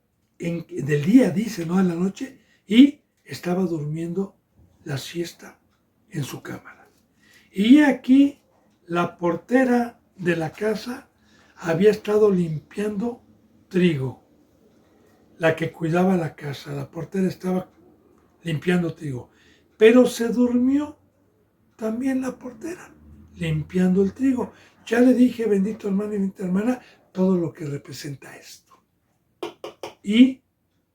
dice, no de la noche, y estaba durmiendo la siesta en su cámara. Y aquí la portera de la casa había estado limpiando trigo. La que cuidaba la casa, la portera estaba limpiando trigo. Pero se durmió también la portera, limpiando el trigo. Ya le dije, bendito hermano y bendita hermana, todo lo que representa esto. Y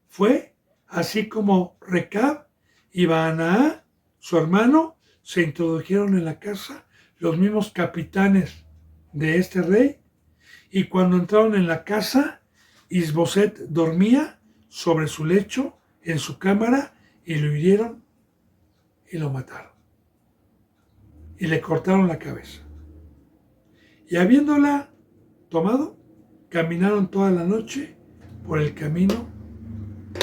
fue así como Recab y Baana, su hermano, se introdujeron en la casa, los mismos capitanes de este rey, y cuando entraron en la casa, Isboset dormía sobre su lecho, en su cámara, y lo hirieron y lo mataron. Y le cortaron la cabeza. Y habiéndola tomado, caminaron toda la noche por el camino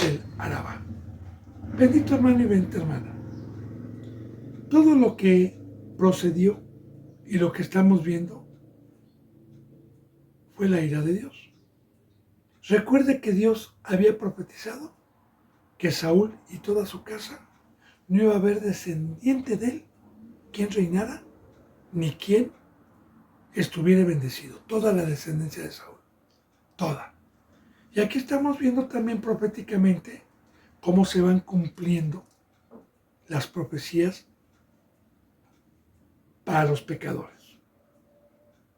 del Arabá. Bendito hermano y bendita hermana. Todo lo que procedió y lo que estamos viendo fue la ira de Dios. Recuerde que Dios había profetizado que Saúl y toda su casa no iba a haber descendiente de él quien reinara, ni quien estuviera bendecido. Toda la descendencia de Saúl. Toda. Y aquí estamos viendo también proféticamente cómo se van cumpliendo las profecías para los pecadores.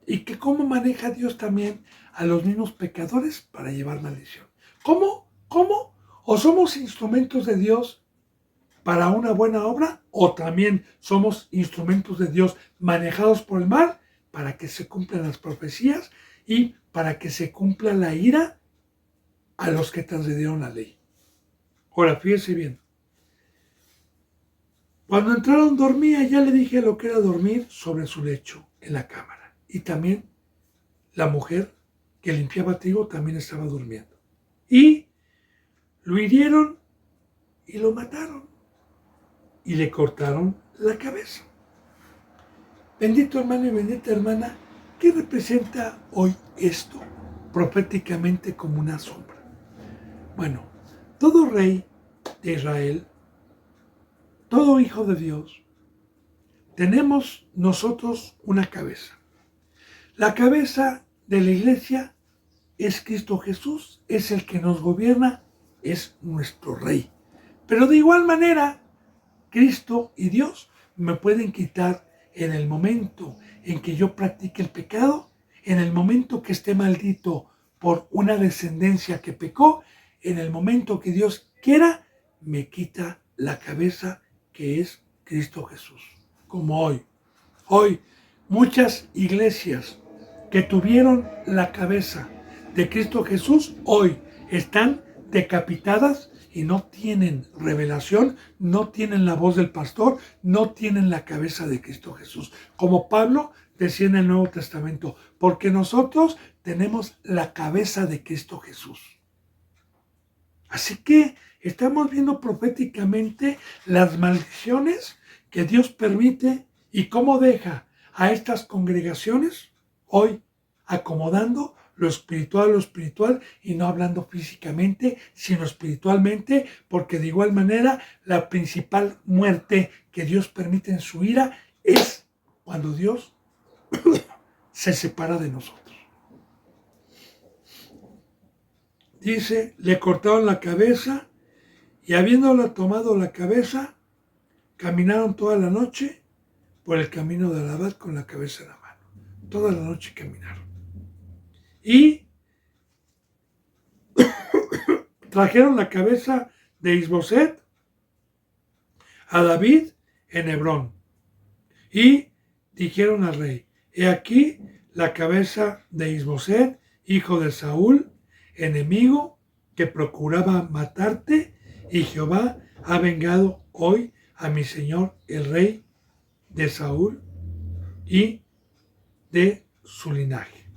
y que cómo maneja Dios también a los mismos pecadores para llevar maldición. ¿Cómo? ¿Cómo? ¿O somos instrumentos de Dios para una buena obra? ¿O también somos instrumentos de Dios manejados por el mal para que se cumplan las profecías y para que se cumpla la ira a los que transgredieron la ley? Ahora, fíjese bien. Cuando entraron dormía, ya le dije lo que era dormir sobre su lecho en la cámara. Y también la mujer que limpiaba trigo también estaba durmiendo. Y lo hirieron y lo mataron. Y le cortaron la cabeza. Bendito hermano y bendita hermana, ¿qué representa hoy esto proféticamente como una sombra? Bueno, todo rey de Israel, todo hijo de Dios, tenemos nosotros una cabeza. La cabeza de la iglesia es Cristo Jesús, es el que nos gobierna, es nuestro rey. Pero de igual manera, Cristo y Dios me pueden quitar en el momento en que yo practique el pecado, en el momento que esté maldito por una descendencia que pecó, en el momento que Dios quiera, me quita la cabeza que es Cristo Jesús. Como hoy. Hoy muchas iglesias que tuvieron la cabeza de Cristo Jesús, hoy están decapitadas y no tienen revelación, no tienen la voz del pastor, no tienen la cabeza de Cristo Jesús. Como Pablo decía en el Nuevo Testamento, porque nosotros tenemos la cabeza de Cristo Jesús. Así que estamos viendo proféticamente las maldiciones que Dios permite y cómo deja a estas congregaciones hoy acomodando lo espiritual y no hablando físicamente, sino espiritualmente, porque de igual manera la principal muerte que Dios permite en su ira es cuando Dios se separa de nosotros. Dice, le cortaron la cabeza y habiéndola tomado la cabeza, caminaron toda la noche por el camino de Arabat con la cabeza en la mano. Toda la noche caminaron. Y trajeron la cabeza de Isboset a David en Hebrón. Y dijeron al rey, he aquí la cabeza de Isboset, hijo de Saúl, enemigo que procuraba matarte, y Jehová ha vengado hoy a mi señor el rey de Saúl y de su linaje.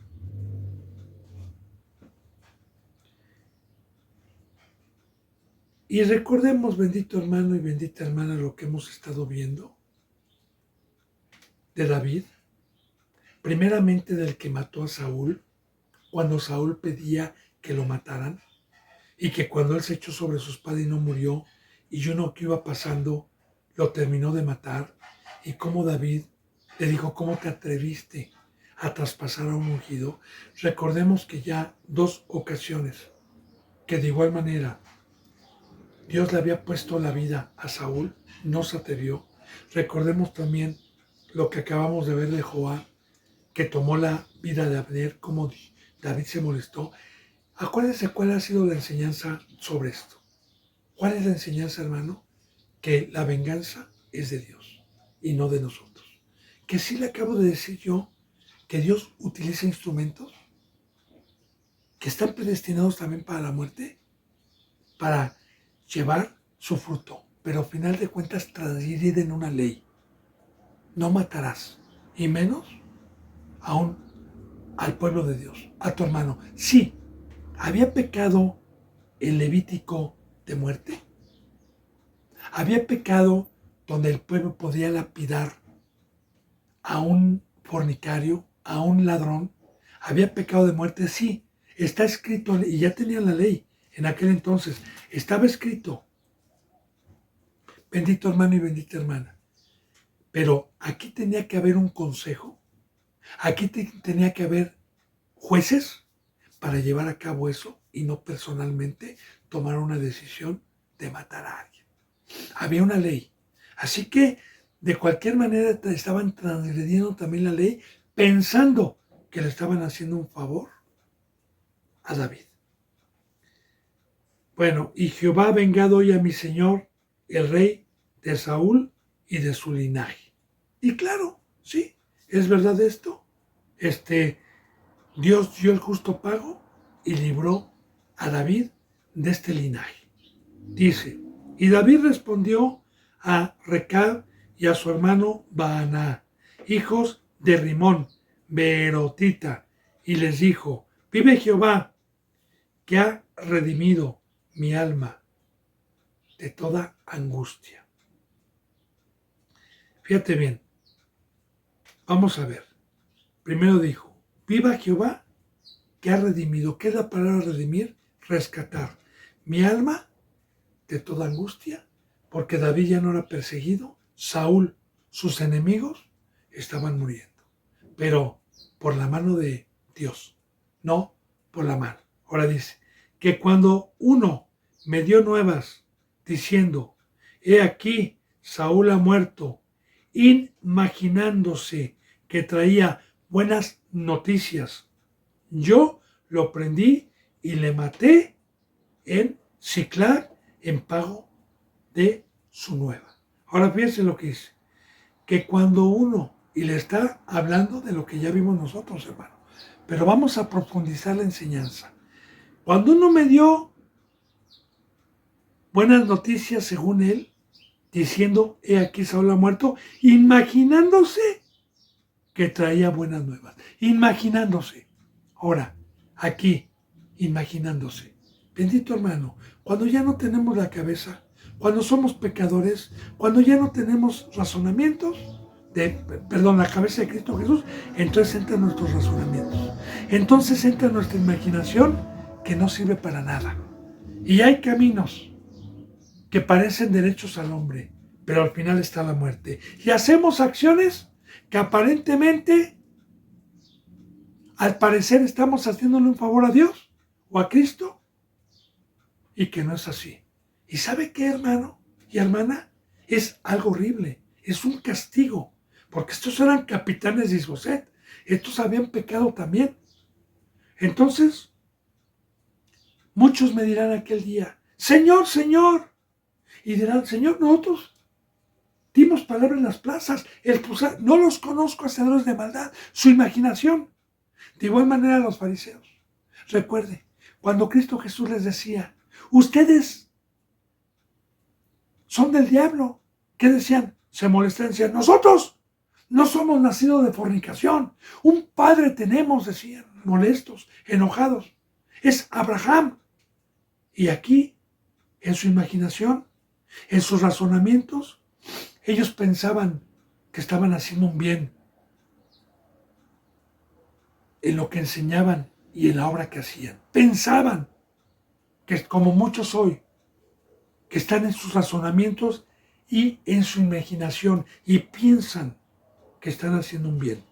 Y recordemos, bendito hermano y bendita hermana, lo que hemos estado viendo de David, primeramente del que mató a Saúl, cuando Saúl pedía que lo mataran, y que cuando él se echó sobre su espada y no murió, y uno que iba pasando lo terminó de matar, y como David le dijo, ¿cómo te atreviste a traspasar a un ungido? Recordemos que ya 2 ocasiones, que de igual manera Dios le había puesto la vida a Saúl, no se atrevió. Recordemos también lo que acabamos de ver de Joab, que tomó la vida de Abner, como David se molestó. Acuérdense cuál ha sido la enseñanza sobre esto. ¿Cuál es la enseñanza, hermano? Que la venganza es de Dios y no de nosotros. Que sí le acabo de decir yo que Dios utiliza instrumentos que están predestinados también para la muerte, para llevar su fruto, pero al final de cuentas transgreden una ley. No matarás, y menos aún al pueblo de Dios, a tu hermano. Sí, había pecado el Levítico de muerte. Había pecado donde el pueblo podía lapidar a un fornicario, a un ladrón. Había pecado de muerte, sí. Está escrito, y ya tenían la ley en aquel entonces. Estaba escrito. Bendito hermano y bendita hermana. Pero aquí tenía que haber un consejo. Aquí tenía que haber jueces para llevar a cabo eso y no personalmente tomar una decisión de matar a alguien. Había una ley. Así que de cualquier manera estaban transgrediendo también la ley pensando que le estaban haciendo un favor a David. Bueno, y Jehová ha vengado hoy a mi señor, el rey de Saúl y de su linaje. Y claro, sí, es verdad esto. Dios dio el justo pago y libró a David de este linaje. Dice, y David respondió a Recab y a su hermano Baaná, hijos de Rimón, Beerotita, y les dijo, vive Jehová, que ha redimido mi alma de toda angustia. Fíjate bien, vamos a ver. Primero dijo, viva Jehová, que ha redimido. ¿Qué es la palabra redimir? Rescatar mi alma de toda angustia, porque David ya no era perseguido, Saúl, sus enemigos, estaban muriendo, pero por la mano de Dios, no por la mano. Ahora dice, que cuando uno me dio nuevas diciendo, he aquí, Saúl ha muerto, imaginándose que traía buenas noticias, yo lo prendí y le maté en Siclag en pago de su nueva. Ahora fíjense lo que dice, que cuando uno, y le está hablando de lo que ya vimos nosotros, hermano, pero vamos a profundizar la enseñanza. Cuando uno me dio buenas noticias según él, diciendo, he aquí Saúl ha muerto, imaginándose que traía buenas nuevas, imaginándose. Ahora, aquí, imaginándose. Bendito hermano, cuando ya no tenemos la cabeza, cuando somos pecadores, cuando ya no tenemos razonamientos, la cabeza de Cristo Jesús, entonces entran nuestros razonamientos. Entonces entra nuestra imaginación que no sirve para nada. Y hay caminos que parecen derechos al hombre, pero al final está la muerte. Y hacemos acciones que aparentemente, al parecer, estamos haciéndole un favor a Dios o a Cristo, y que no es así. ¿Y sabe qué, hermano y hermana? Es algo horrible, es un castigo, porque estos eran capitanes de Isboset, estos habían pecado también. Entonces, muchos me dirán aquel día, Señor, Señor, y dirán, Señor, nosotros dimos palabra en las plazas, no los conozco, hacedores de maldad, su imaginación. De igual manera los fariseos. Recuerde, cuando Cristo Jesús les decía, ustedes son del diablo, ¿qué decían? Se molestaban, decían, nosotros no somos nacidos de fornicación, un padre tenemos, decían, molestos, enojados, es Abraham. Y aquí, en su imaginación, en sus razonamientos, ellos pensaban que estaban haciendo un bien en lo que enseñaban y en la obra que hacían. Pensaban que, como muchos hoy, que están en sus razonamientos y en su imaginación y piensan que están haciendo un bien.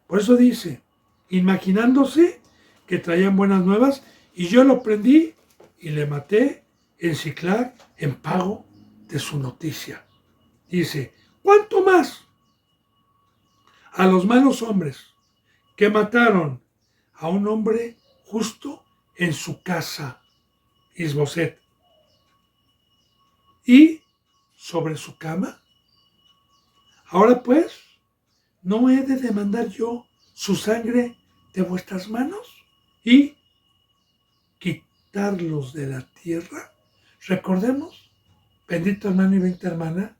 Por eso dice, imaginándose que traían buenas nuevas, y yo lo prendí y le maté en Siclag en pago de su noticia. Dice, ¿cuánto más a los malos hombres que mataron a un hombre justo en su casa, Isboset, y sobre su cama? Ahora pues, ¿no he de demandar yo su sangre de vuestras manos y quitarlos de la tierra? Recordemos, bendito hermano y bendita hermana,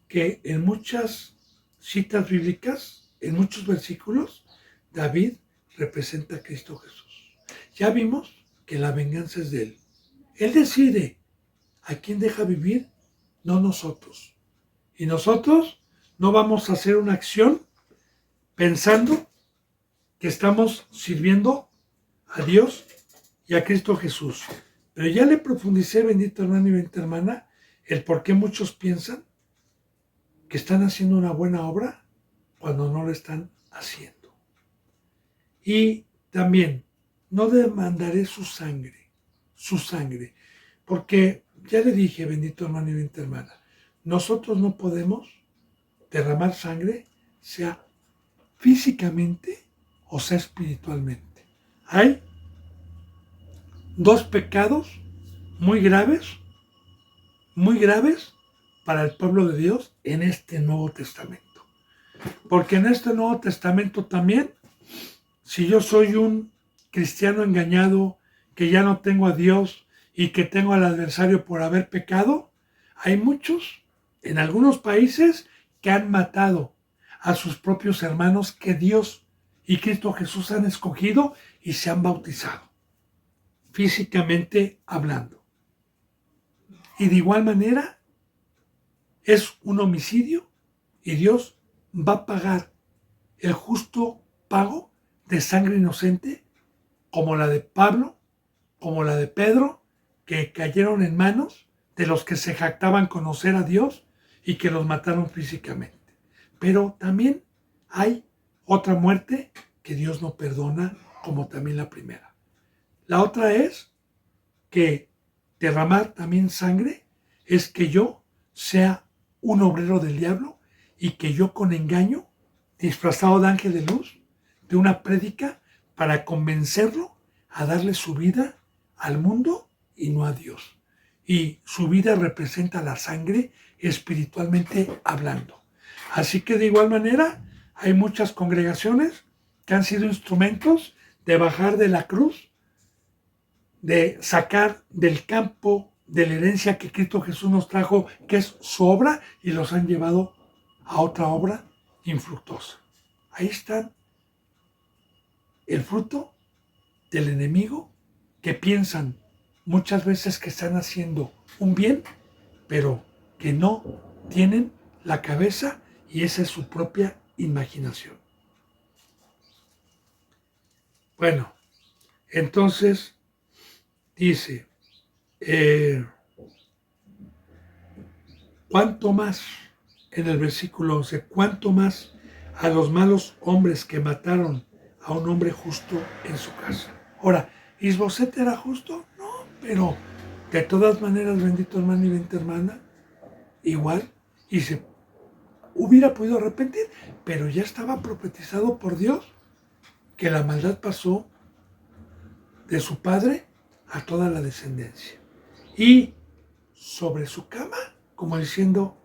que en muchas citas bíblicas, en muchos versículos, David representa a Cristo Jesús. Ya vimos que la venganza es de Él. Él decide a quién deja vivir, no nosotros. Y nosotros no vamos a hacer una acción pensando que estamos sirviendo a Dios y a Cristo Jesús. Pero ya le profundicé, bendito hermano y bendita hermana, el por qué muchos piensan que están haciendo una buena obra cuando no lo están haciendo. Y también, no demandaré su sangre, porque ya le dije, bendito hermano y bendita hermana, nosotros no podemos derramar sangre, sea físicamente o sea espiritualmente. Hay dos pecados muy graves para el pueblo de Dios en este Nuevo Testamento. Porque en este Nuevo Testamento también, si yo soy un cristiano engañado, que ya no tengo a Dios y que tengo al adversario por haber pecado, hay muchos, en algunos países, que han matado a sus propios hermanos que Dios y Cristo Jesús han escogido y se han bautizado, físicamente hablando. Y de igual manera, es un homicidio y Dios va a pagar el justo pago de sangre inocente, como la de Pablo, como la de Pedro, que cayeron en manos de los que se jactaban conocer a Dios y que los mataron físicamente. Pero también hay otra muerte que Dios no perdona, como también la primera. La otra es que derramar también sangre es que yo sea un obrero del diablo y que yo con engaño, disfrazado de ángel de luz, de una prédica para convencerlo a darle su vida al mundo y no a Dios. Y su vida representa la sangre espiritualmente hablando. Así que de igual manera hay muchas congregaciones que han sido instrumentos de bajar de la cruz, de sacar del campo de la herencia que Cristo Jesús nos trajo, que es su obra, y los han llevado a otra obra infructuosa. Ahí está el fruto del enemigo, que piensan muchas veces que están haciendo un bien, pero que no tienen la cabeza, y esa es su propia imaginación. Bueno, entonces dice, ¿cuánto más? En el versículo 11, ¿cuánto más a los malos hombres que mataron a un hombre justo en su casa? Ahora, ¿Isboset era justo? No, pero de todas maneras, bendito hermano y bendita hermana, igual, y se hubiera podido arrepentir, pero ya estaba profetizado por Dios que la maldad pasó de su padre a toda la descendencia. Y sobre su cama, como diciendo,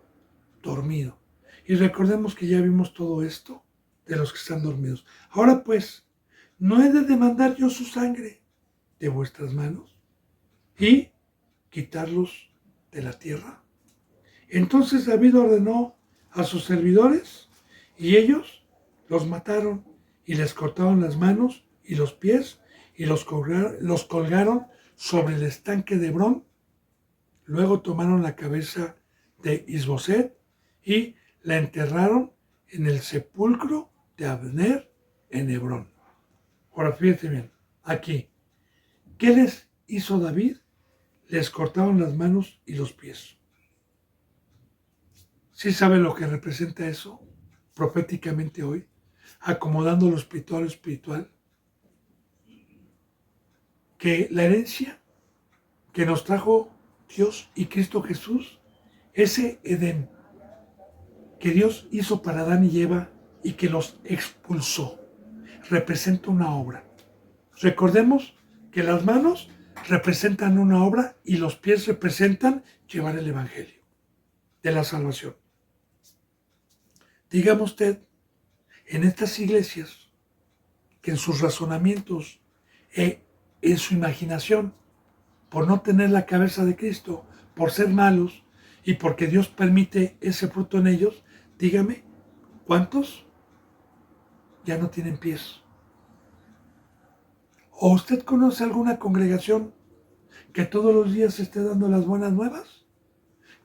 dormido. Y recordemos que ya vimos todo esto de los que están dormidos. Ahora pues, ¿no he de demandar yo su sangre de vuestras manos y quitarlos de la tierra? Entonces David ordenó a sus servidores y ellos los mataron y les cortaron las manos y los pies y los colgaron sobre el estanque de Hebrón. Luego tomaron la cabeza de Isboset y la enterraron en el sepulcro de Abner en Hebrón. Ahora fíjense bien, aquí, ¿qué les hizo David? Les cortaron las manos y los pies. ¿Sí saben lo que representa eso proféticamente hoy? Acomodando lo espiritual. Que la herencia que nos trajo Dios y Cristo Jesús, ese Edén que Dios hizo para Adán y Eva y que los expulsó, representa una obra. Recordemos que las manos representan una obra y los pies representan llevar el Evangelio de la salvación. Dígame usted, en estas iglesias, que en sus razonamientos, en su imaginación, por no tener la cabeza de Cristo, por ser malos y porque Dios permite ese fruto en ellos, dígame, ¿cuántos ya no tienen pies? ¿O usted conoce alguna congregación que todos los días esté dando las buenas nuevas?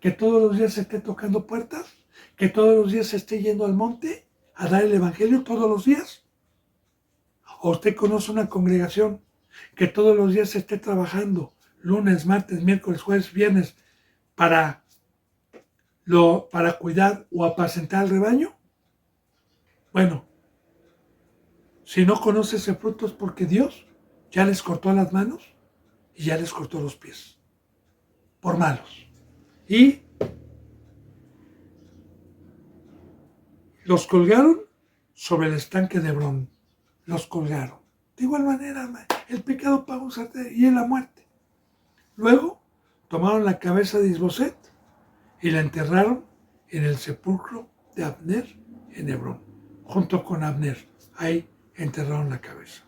¿Que todos los días esté tocando puertas? ¿Que todos los días esté yendo al monte a dar el evangelio todos los días? ¿O usted conoce una congregación que todos los días esté trabajando lunes, martes, miércoles, jueves, viernes para cuidar o apacentar al rebaño? Bueno, si no conoce ese fruto es porque Dios ya les cortó las manos y ya les cortó los pies por malos. Y los colgaron sobre el estanque de Hebrón. los colgaron. De igual manera, el pecado pagó un sartén y es la muerte. Luego tomaron la cabeza de Isboset y la enterraron en el sepulcro de Abner en Hebrón, junto con Abner. Ahí enterraron la cabeza.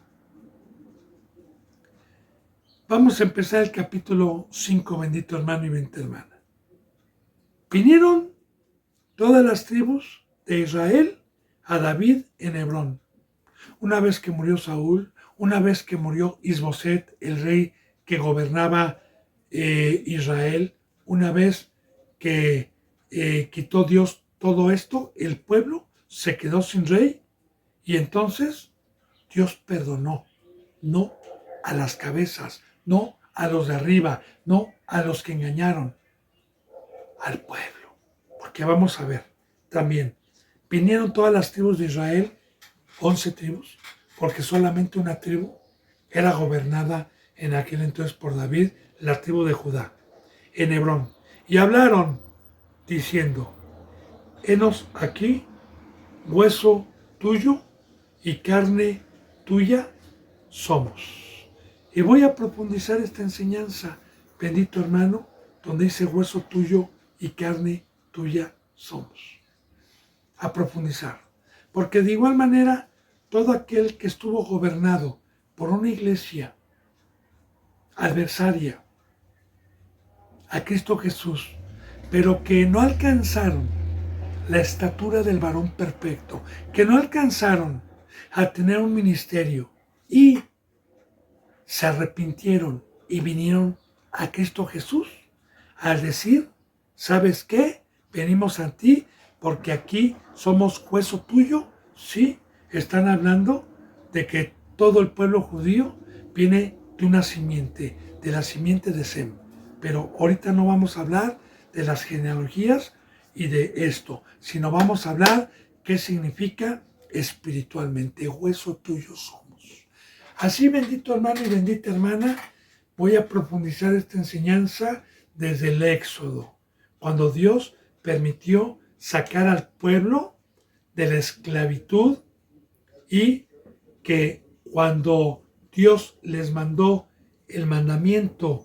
Vamos a empezar el capítulo 5, bendito hermano y bendita hermana. Vinieron todas las tribus de Israel a David en Hebrón. Una vez que murió Saúl, una vez que murió Isboset, el rey que gobernaba Israel, una vez que quitó Dios todo esto, el pueblo se quedó sin rey y entonces Dios perdonó, no a las cabezas, no a los de arriba, no a los que engañaron, al pueblo. Porque vamos a ver también, vinieron todas las tribus de Israel, 11 tribus, porque solamente una tribu era gobernada en aquel entonces por David, la tribu de Judá, en Hebrón. Y hablaron diciendo, henos aquí, hueso tuyo y carne tuya somos. Y voy a profundizar esta enseñanza, bendito hermano, donde dice hueso tuyo y carne tuya somos. A profundizar. Porque de igual manera, todo aquel que estuvo gobernado por una iglesia adversaria a Cristo Jesús, pero que no alcanzaron la estatura del varón perfecto, que no alcanzaron a tener un ministerio y se arrepintieron y vinieron a Cristo Jesús al decir, ¿sabes qué? Venimos a ti porque aquí somos hueso tuyo. Sí, están hablando de que todo el pueblo judío viene de una simiente, de la simiente de Sem. Pero ahorita no vamos a hablar de las genealogías y de esto, sino vamos a hablar qué significa espiritualmente, hueso tuyo somos. Así, bendito hermano y bendita hermana, voy a profundizar esta enseñanza desde el Éxodo, cuando Dios permitió sacar al pueblo de la esclavitud y que cuando Dios les mandó el mandamiento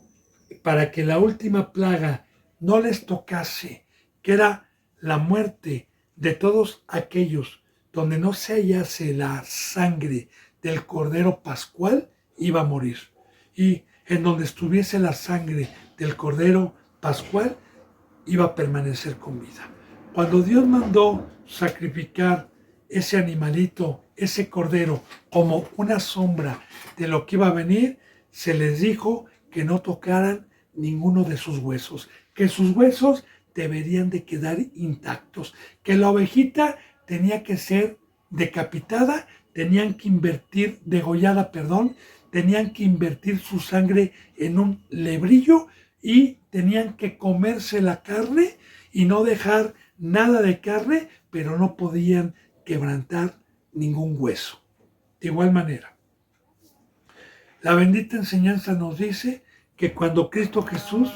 para que la última plaga no les tocase, que era la muerte de todos aquellos donde no se hallase la sangre del Cordero Pascual, iba a morir. Y en donde estuviese la sangre del Cordero Pascual, iba a permanecer con vida. Cuando Dios mandó sacrificar ese animalito, ese cordero, como una sombra de lo que iba a venir, se les dijo que no tocaran ninguno de sus huesos, que sus huesos deberían de quedar intactos, que la ovejita tenía que ser decapitada, tenían que degollada, tenían que invertir su sangre en un lebrillo y tenían que comerse la carne y no dejar nada de carne, pero no podían quebrantar ningún hueso. De igual manera, la bendita enseñanza nos dice que cuando Cristo Jesús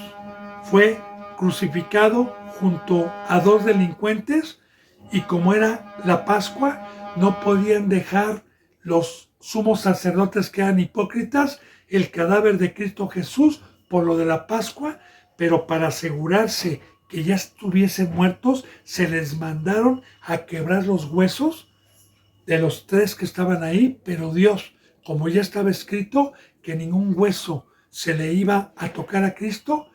fue crucificado junto a dos delincuentes y como era la Pascua, no podían dejar los sumos sacerdotes que eran hipócritas el cadáver de Cristo Jesús por lo de la Pascua, pero para asegurarse que ya estuviesen muertos, se les mandaron a quebrar los huesos de los tres que estaban ahí, pero Dios, como ya estaba escrito que ningún hueso se le iba a tocar a Cristo,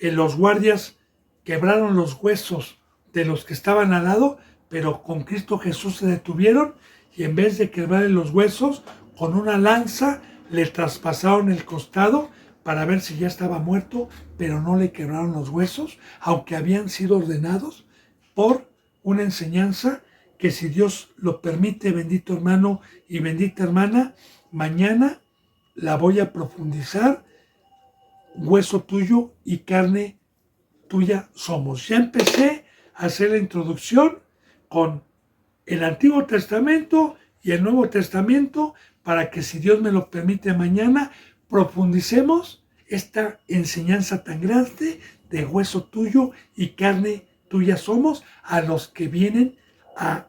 los guardias quebraron los huesos de los que estaban al lado, pero con Cristo Jesús se detuvieron y en vez de quebrarle los huesos, con una lanza le traspasaron el costado para ver si ya estaba muerto, pero no le quebraron los huesos, aunque habían sido ordenados por una enseñanza que, si Dios lo permite, bendito hermano y bendita hermana, mañana la voy a profundizar. Hueso tuyo y carne tuya somos. Ya empecé a hacer la introducción con el Antiguo Testamento y el Nuevo Testamento para que, si Dios me lo permite, mañana profundicemos esta enseñanza tan grande de hueso tuyo y carne tuya somos a los que vienen a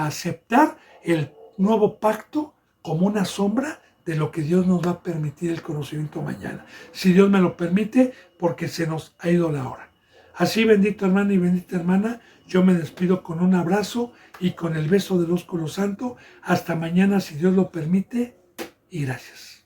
aceptar el nuevo pacto como una sombra de lo que Dios nos va a permitir el conocimiento mañana. Si Dios me lo permite, porque se nos ha ido la hora. Así, bendito hermano y bendita hermana, yo me despido con un abrazo y con el beso del ósculo santo. Hasta mañana, si Dios lo permite, y gracias.